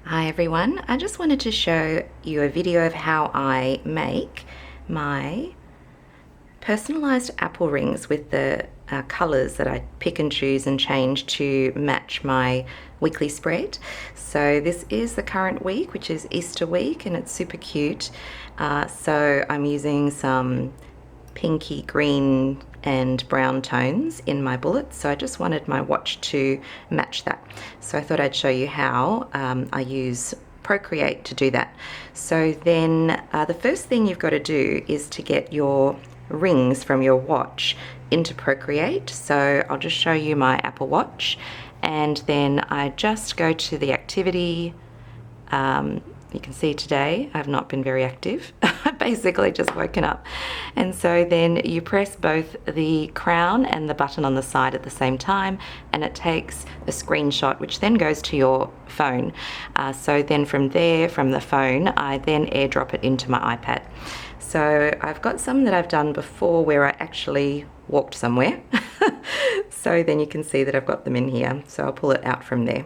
Hi everyone, I just wanted to show you a video of how I make my personalized apple rings with the colors that I pick and choose and change to match my weekly spread. So this is the current week, which is Easter week, and it's super cute. So I'm using some pinky green and brown tones in my bullets, so I just wanted my watch to match that. So I thought I'd show you how I use Procreate to do that. So then the first thing you've got to do is to get your rings from your watch into Procreate. So I'll just show you my Apple Watch, and then I just go to the activity. You can see today I've not been very active. I've basically just woken up. And so then you press both the crown and the button on the side at the same time, and it takes a screenshot which then goes to your phone. So then from there, from the phone, I then airdrop it into my iPad. So I've got some that I've done before where I actually walked somewhere. So then you can see that I've got them in here. So I'll pull it out from there.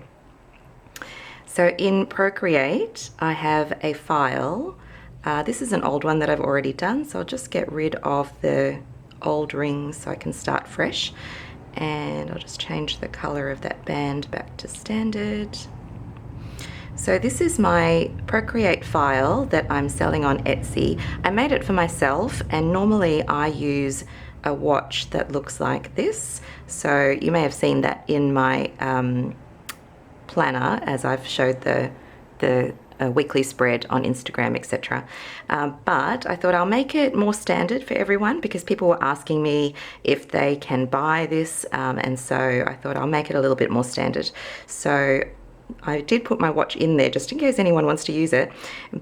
So in Procreate, I have a file. This is an old one that I've already done, so I'll just get rid of the old rings so I can start fresh. And I'll just change the color of that band back to standard. So this is my Procreate file that I'm selling on Etsy. I made it for myself, and normally I use a watch that looks like this. So you may have seen that in my planner as I've showed the weekly spread on Instagram, etc. But I thought I'll make it more standard for everyone because people were asking me if they can buy this, and so I thought I'll make it a little bit more standard. So I did put my watch in there just in case anyone wants to use it,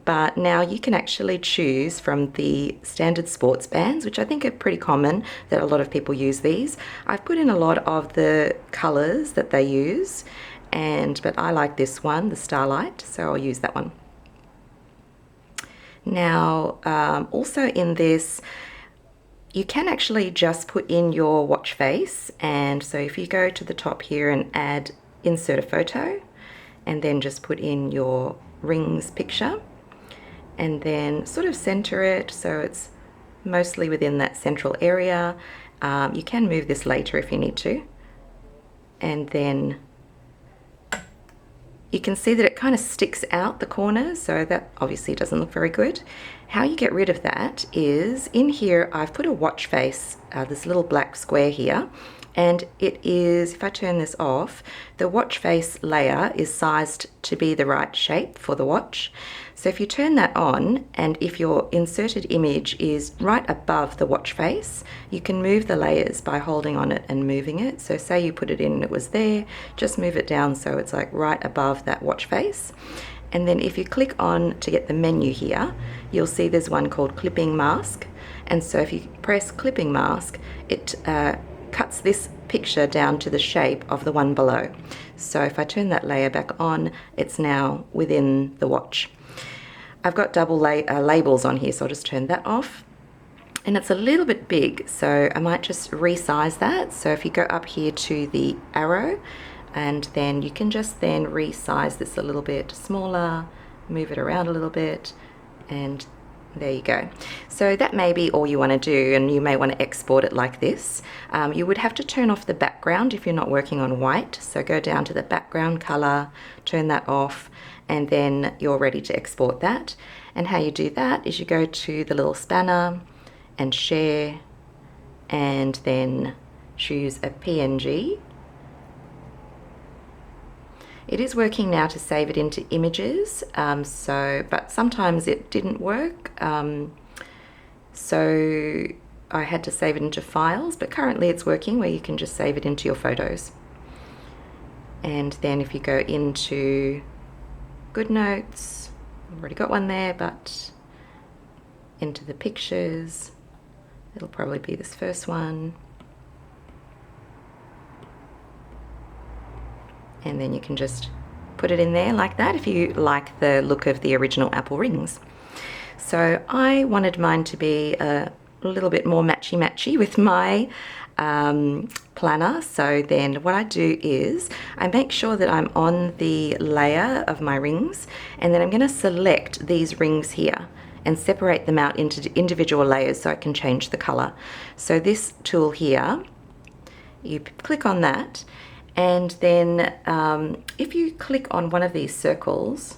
but now you can actually choose from the standard sports bands, which I think are pretty common, that a lot of people use these. I've put in a lot of the colors that they use, but I like this one, the Starlight, so I'll use that one. Now, also in this, you can actually just put in your watch face, and so if you go to the top here and add insert a photo, and then just put in your rings picture, and then sort of center it so it's mostly within that central area. You can move this later if you need to, and then you can see that it kind of sticks out the corners, so that obviously doesn't look very good. How you get rid of that is, in here I've put a watch face, this little black square here, and it is, if I turn this off, the watch face layer is sized to be the right shape for the watch. So if you turn that on, and if your inserted image is right above the watch face, you can move the layers by holding on it and moving it. So say you put it in and it was there, just move it down so it's like right above that watch face. And then if you click on to get the menu here, you'll see there's one called Clipping Mask. And so if you press Clipping Mask, it cuts this picture down to the shape of the one below. So if I turn that layer back on, it's now within the watch. I've got double labels on here, so I'll just turn that off. And it's a little bit big, so I might just resize that. So if you go up here to the arrow, and then you can just then resize this a little bit smaller, move it around a little bit, and there you go. So that may be all you want to do, and you may want to export it like this. You would have to turn off the background if you're not working on white. So go down to the background color, turn that off, and then you're ready to export that. And how you do that is you go to the little spanner and share, and then choose a PNG. It is working now to save it into images, but sometimes it didn't work, so I had to save it into files, but currently it's working where you can just save it into your photos. And then if you go into Good Notes, I've already got one there, but into the pictures, it'll probably be this first one. And then you can just put it in there like that if you like the look of the original Apple rings. So I wanted mine to be a little bit more matchy-matchy with my planner. So then what I do is I make sure that I'm on the layer of my rings, and then I'm going to select these rings here and separate them out into individual layers so I can change the color. So this tool here, you click on that, and then if you click on one of these circles,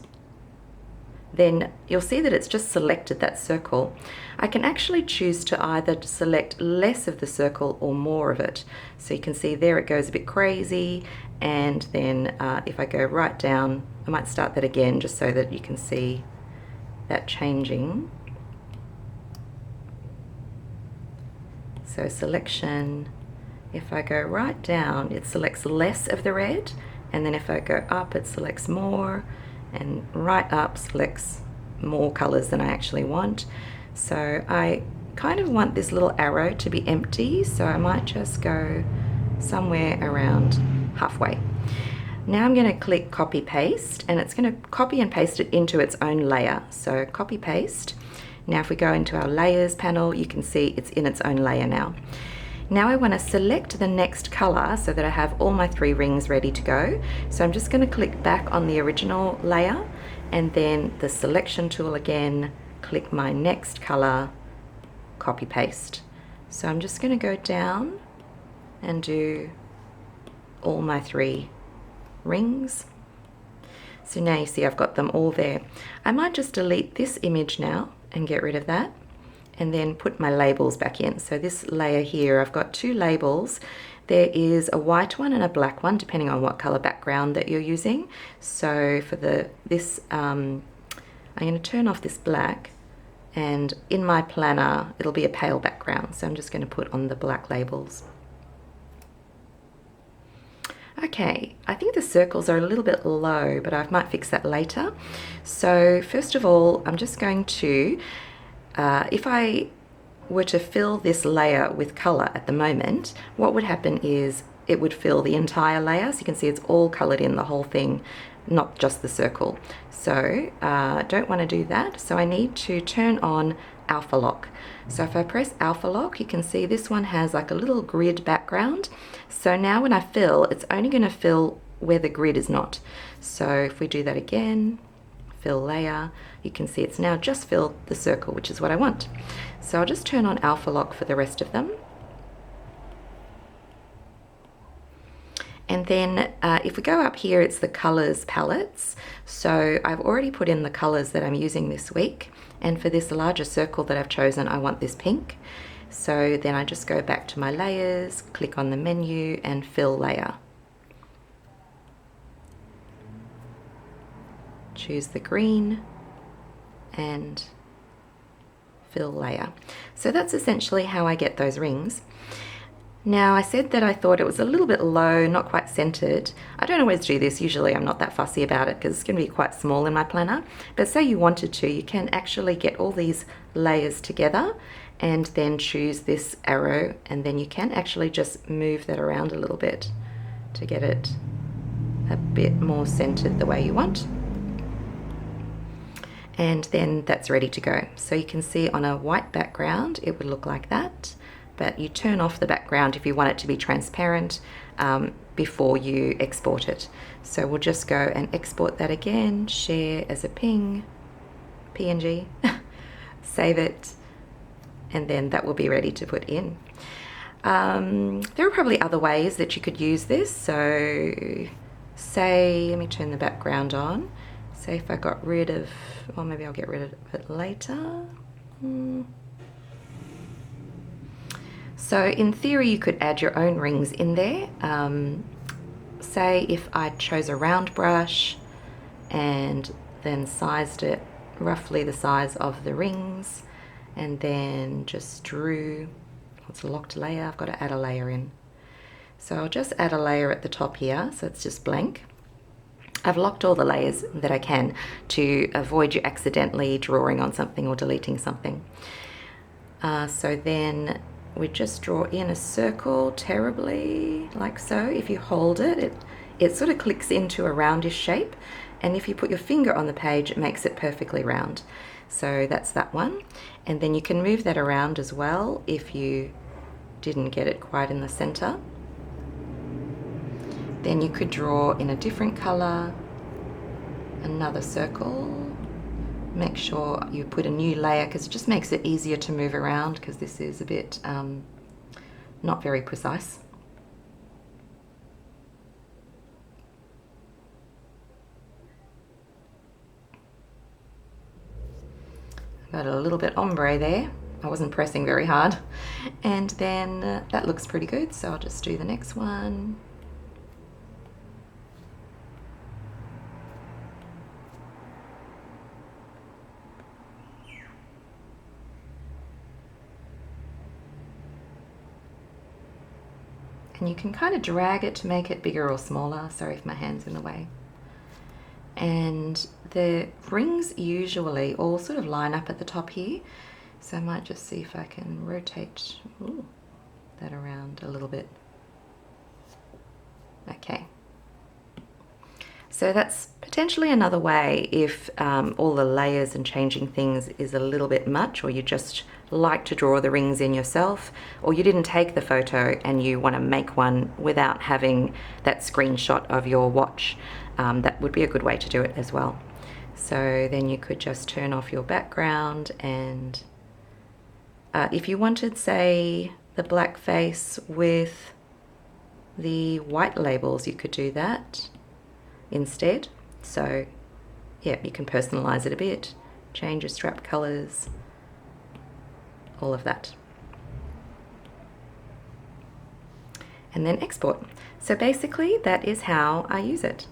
then you'll see that it's just selected that circle. I can actually choose to either select less of the circle or more of it. So you can see there it goes a bit crazy, and then if I go right down, I might start that again just so that you can see that changing. So selection, if I go right down, it selects less of the red, and then if I go up, it selects more, and right up selects more colors than I actually want. So I kind of want this little arrow to be empty, so I might just go somewhere around halfway. Now I'm going to click copy paste, and it's going to copy and paste it into its own layer. So copy paste. Now if we go into our layers panel, you can see it's in its own layer now. Now I want to select the next color so that I have all my 3 rings ready to go. So I'm just going to click back on the original layer, and then the selection tool again, click my next color, copy paste. So I'm just going to go down and do all my 3 rings. So now you see I've got them all there. I might just delete this image now and get rid of that, and then put my labels back in. So this layer here, I've got 2 labels. There is a white one and a black one, depending on what color background that you're using. So for I'm going to turn off this black, and in my planner it'll be a pale background, so I'm just going to put on the black labels. Okay, I think the circles are a little bit low, but I might fix that later. So first of all, I'm just going to, if I were to fill this layer with color at the moment, what would happen is it would fill the entire layer. So you can see it's all colored in, the whole thing, not just the circle. So don't want to do that. So I need to turn on alpha lock. So if I press alpha lock, you can see this one has like a little grid background. So now when I fill, it's only going to fill where the grid is not. So if we do that again, fill layer, you can see it's now just filled the circle, which is what I want. So I'll just turn on alpha lock for the rest of them. And then if we go up here, it's the colors palettes. So I've already put in the colors that I'm using this week. And for this larger circle that I've chosen, I want this pink. So then I just go back to my layers, click on the menu and fill layer. Choose the green and fill layer. So that's essentially how I get those rings. Now I said that I thought it was a little bit low, not quite centered. I don't always do this. Usually I'm not that fussy about it because it's going to be quite small in my planner. But say you wanted to, you can actually get all these layers together and then choose this arrow, and then you can actually just move that around a little bit to get it a bit more centered the way you want. And then that's ready to go. So you can see on a white background it would look like that. But you turn off the background if you want it to be transparent before you export it. So we'll just go and export that again, share as a PNG, save it, and then that will be ready to put in. There are probably other ways that you could use this. So say, let me turn the background on. Say if I got rid of, or maybe I'll get rid of it later. So in theory, you could add your own rings in there. Say if I chose a round brush and then sized it roughly the size of the rings, and then just drew, it's a locked layer, I've got to add a layer in. So I'll just add a layer at the top here, so it's just blank. I've locked all the layers that I can to avoid you accidentally drawing on something or deleting something. So then we just draw in a circle terribly, like so. If you hold it, it sort of clicks into a roundish shape, and if you put your finger on the page, it makes it perfectly round. So that's that one. And then you can move that around as well if you didn't get it quite in the center. Then you could draw in a different color, another circle. Make sure you put a new layer because it just makes it easier to move around, because this is a bit not very precise. Got a little bit ombre there. I wasn't pressing very hard. And then that looks pretty good, so I'll just do the next one. And you can kind of drag it to make it bigger or smaller. Sorry if my hand's in the way. And the rings usually all sort of line up at the top here. So I might just see if I can rotate that around a little bit. Okay. So that's potentially another way if all the layers and changing things is a little bit much, or you just like to draw the rings in yourself, or you didn't take the photo and you want to make one without having that screenshot of your watch. That would be a good way to do it as well. So then you could just turn off your background, and if you wanted, say, the black face with the white labels, you could do that instead. So yeah, you can personalize it a bit, change your strap colors, all of that. And then export. So basically that is how I use it.